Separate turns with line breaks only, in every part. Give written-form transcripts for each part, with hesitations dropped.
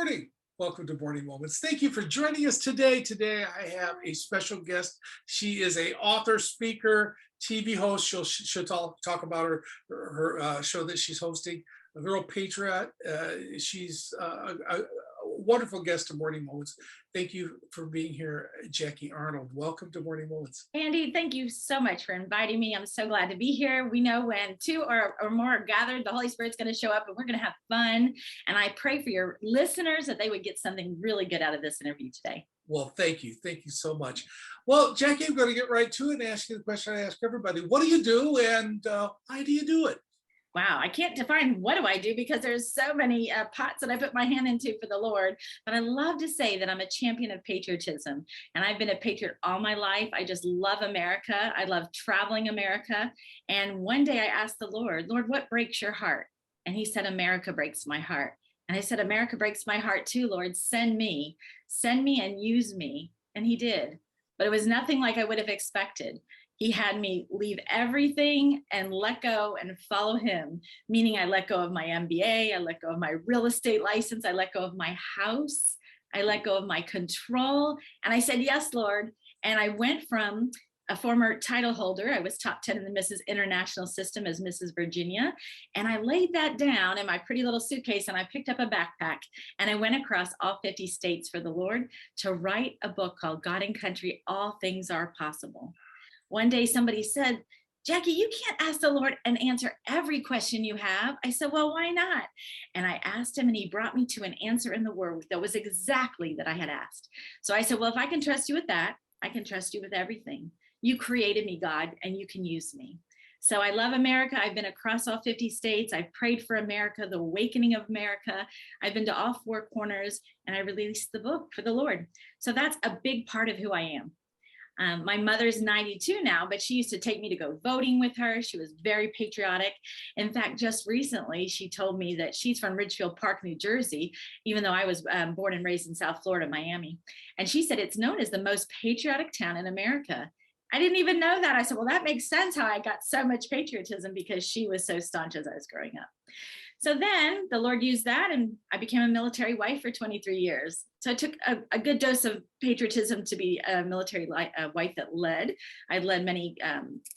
morning. Welcome to Morning Moments. Thank you for joining us today. Today, I have a special guest. She is a author, speaker, TV host. She'll talk about her show that she's hosting, a Girl Patriot. She's a wonderful guest to Morning Moments. Thank you for being here, Jackie Arnold. Welcome to Morning Moments.
Andy, thank you so much for inviting me. I'm so glad to be here. We know when two or more are gathered, the Holy Spirit's going to show up and we're going to have fun. And I pray for your listeners that they would get something really good out of this interview today.
Well, thank you. Thank you so much. Well, Jackie, I'm going to get right to it and ask you the question I ask everybody. What do you do and why do you do it?
Wow, I can't define what do I do because there's so many pots that I put my hand into for the Lord. But I love to say that I'm a champion of patriotism. And I've been a patriot all my life. I just love America. I love traveling America. And one day I asked the Lord, what breaks your heart? And he said, America breaks my heart. And I said, America breaks my heart too, Lord. Send me and use me. And he did. But it was nothing like I would have expected. He had me leave everything and let go and follow him, meaning I let go of my MBA, I let go of my real estate license, I let go of my house, I let go of my control. And I said, yes, Lord. And I went from a former title holder, I was top 10 in the Mrs. International system as Mrs. Virginia. And I laid that down in my pretty little suitcase and I picked up a backpack and I went across all 50 states for the Lord to write a book called God and Country, All Things Are Possible. One day somebody said, Jackie, you can't ask the Lord and answer every question you have. I said, well, why not? And I asked him and he brought me to an answer in the word that was exactly that I had asked. So I said, well, if I can trust you with that, I can trust you with everything. You created me, God, and you can use me. So I love America. I've been across all 50 states. I've prayed for America, the awakening of America. I've been to all four corners and I released the book for the Lord. So that's a big part of who I am. My mother's 92 now, but she used to take me to go voting with her. She was very patriotic. In fact, just recently, she told me that she's from Ridgefield Park, New Jersey, even though I was born and raised in South Florida, Miami. And she said it's known as the most patriotic town in America. I didn't even know that. I said, well, that makes sense how I got so much patriotism because she was so staunch as I was growing up. So then the Lord used that and I became a military wife for 23 years. So I took a good dose of patriotism to be a military wife that led. I led many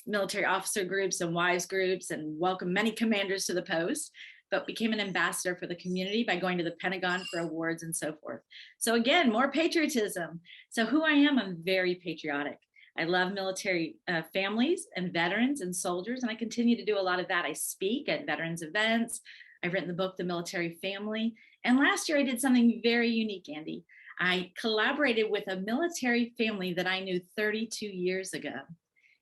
military officer groups and wives groups and welcomed many commanders to the post, but became an ambassador for the community by going to the Pentagon for awards and so forth. So again, more patriotism. So who I am, I'm very patriotic. I love military families and veterans and soldiers, and I continue to do a lot of that. I speak at veterans events. I've written the book, The Military Family. And last year I did something very unique, Andy. I collaborated with a military family that I knew 32 years ago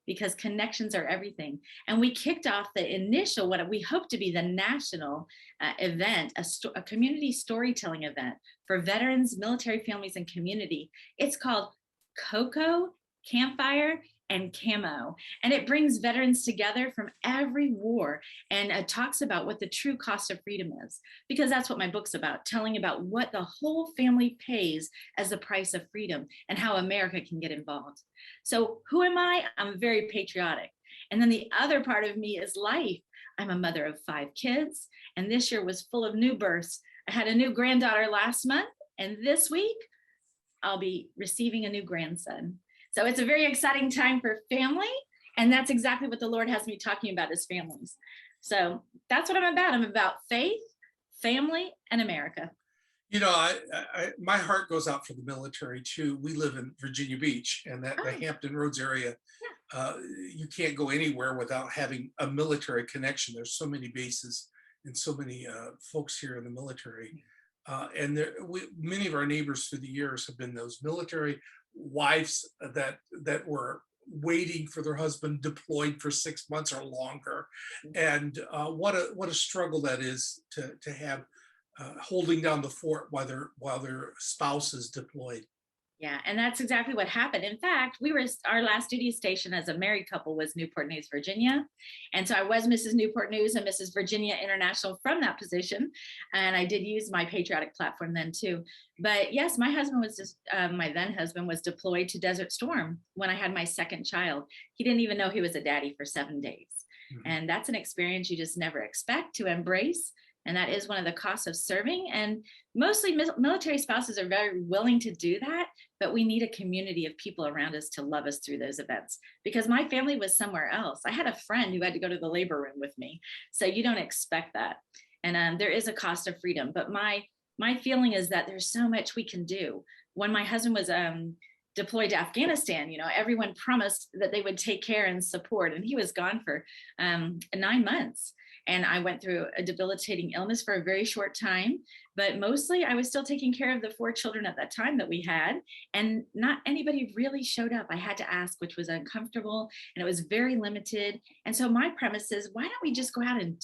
because connections are everything. And we kicked off the initial, what we hope to be the national event, a community storytelling event for veterans, military families, and community. It's called Cocoa, Campfire, and Camo. And it brings veterans together from every war and talks about what the true cost of freedom is, because that's what my book's about, telling about what the whole family pays as the price of freedom and how America can get involved. So who am I? I'm very patriotic. And then the other part of me is life. I'm a mother of 5 kids, and this year was full of new births. I had a new granddaughter last month, and this week I'll be receiving a new grandson. So it's a very exciting time for family. And that's exactly what the Lord has me talking about is families. So that's what I'm about. I'm about faith, family, and America.
You know, my heart goes out for the military too. We live in Virginia Beach and the Hampton Roads area. Yeah. You can't go anywhere without having a military connection. There's so many bases and so many folks here in the military. And many of our neighbors through the years have been those military wives that were waiting for their husband deployed for 6 months or longer. And what a struggle that is to have holding down the fort while their spouse is deployed.
Yeah, and that's exactly what happened. In fact, our last duty station as a married couple was Newport News, Virginia. And so I was Mrs. Newport News and Mrs. Virginia International from that position. And I did use my patriotic platform then too. But yes, my then husband was deployed to Desert Storm when I had my second child. He didn't even know he was a daddy for 7 days. Mm-hmm. And that's an experience you just never expect to embrace. And that is one of the costs of serving. And mostly military spouses are very willing to do that, but we need a community of people around us to love us through those events. Because my family was somewhere else. I had a friend who had to go to the labor room with me. So you don't expect that. And there is a cost of freedom. But my feeling is that there's so much we can do. When my husband was deployed to Afghanistan, everyone promised that they would take care and support, and he was gone for 9 months. And I went through a debilitating illness for a very short time, but mostly I was still taking care of the 4 children at that time that we had. And not anybody really showed up. I had to ask, which was uncomfortable, and it was very limited. And so my premise is, why don't we just go out and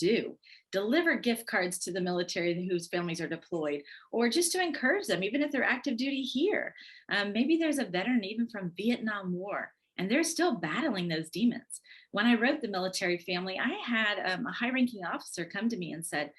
deliver gift cards to the military whose families are deployed, or just to encourage them, even if they're active duty here. Maybe there's a veteran even from Vietnam War, and they're still battling those demons. When I wrote The Military Family, I had a high ranking officer come to me and said,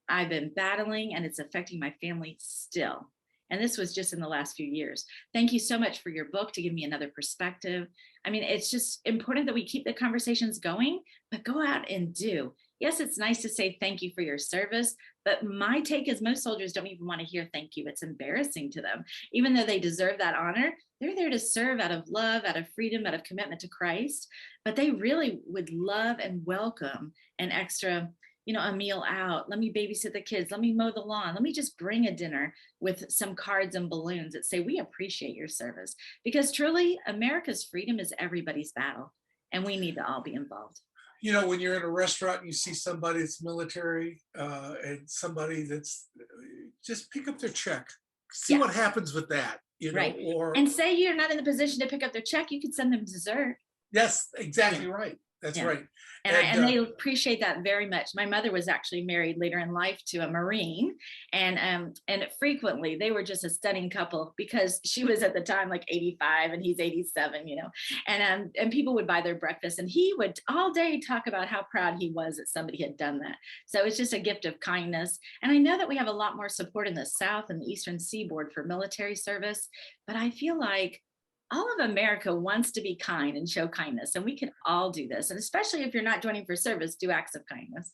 I've been battling and it's affecting my family still. And this was just in the last few years. Thank you so much for your book to give me another perspective. I mean, it's just important that we keep the conversations going, but go out and do. Yes, it's nice to say thank you for your service, but my take is most soldiers don't even want to hear thank you. It's embarrassing to them. Even though they deserve that honor, they're there to serve out of love, out of freedom, out of commitment to Christ. But they really would love and welcome an extra, a meal out. Let me babysit the kids. Let me mow the lawn. Let me just bring a dinner with some cards and balloons that say, we appreciate your service. Because truly, America's freedom is everybody's battle, and we need to all be involved.
When you're in a restaurant and you see somebody that's military and somebody that's just pick up their check, see
Yeah.
what happens with that,
Right.
or
And say you're not in the position to pick up their check, you could send them dessert.
yes, exactly
Yeah.
right. That's
Yeah.
right.
And they appreciate that very much. My mother was actually married later in life to a Marine, and frequently they were just a stunning couple because she was at the time like 85 and he's 87, and people would buy their breakfast, and he would all day talk about how proud he was that somebody had done that. So it's just a gift of kindness. And I know that we have a lot more support in the South and the Eastern Seaboard for military service, but I feel like all of America wants to be kind and show kindness, and we can all do this. And especially if you're not joining for service, do acts of kindness.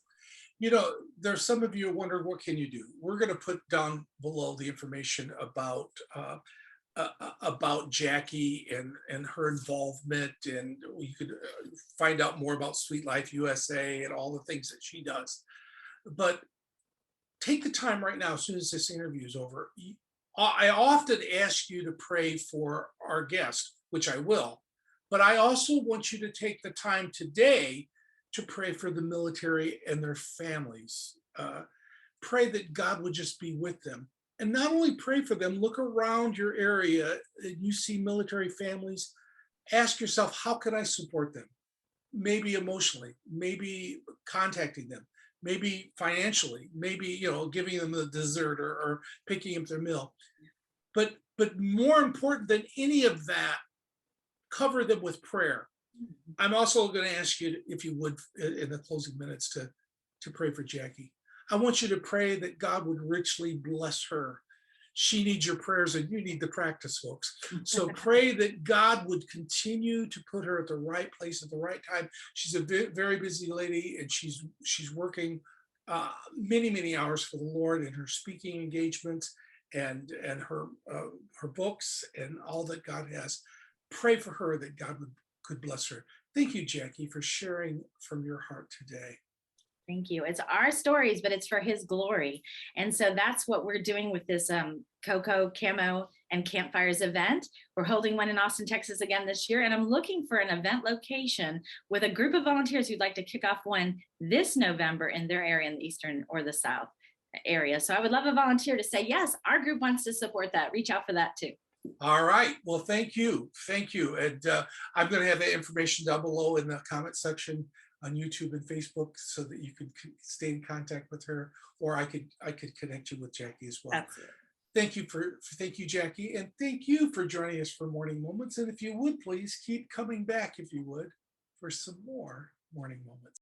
There's some of you who wonder, what can you do? We're going to put down below the information about Jackie and her involvement, and you could find out more about Sweet Life USA and all the things that she does. But take the time right now, as soon as this interview is over. I often ask you to pray for our guest, which I will, but I also want you to take the time today to pray for the military and their families. Pray that God would just be with them. And not only pray for them, look around your area and you see military families, ask yourself, how can I support them? Maybe emotionally, maybe contacting them, maybe financially, maybe giving them the dessert or picking up their meal. But more important than any of that, cover them with prayer. I'm also going to ask you, if you would, in the closing minutes, to pray for Jackie. I want you to pray that God would richly bless her. She needs your prayers, and you need the practice, folks. So pray that God would continue to put her at the right place at the right time. She's a very busy lady, and she's working many hours for the Lord in her speaking engagements and her books and all that God has. Pray for her that God could bless her. Thank you, Jackie, for sharing from your heart today.
Thank you. It's our stories, but it's for his glory. And so that's what we're doing with this Cocoa, Camo, and Campfires event. We're holding one in Austin, Texas again this year. And I'm looking for an event location with a group of volunteers who'd like to kick off one this November in their area, in the Eastern or the South area. So I would love a volunteer to say, yes, our group wants to support that. Reach out for that too.
All right. Well, thank you. Thank you. And I'm going to have that information down below in the comment section on YouTube and Facebook so that you could stay in contact with her, or I could connect you with Jackie as well.
Absolutely.
Thank you, Jackie. And thank you for joining us for Morning Moments. And if you would, please keep coming back, if you would, for some more Morning Moments.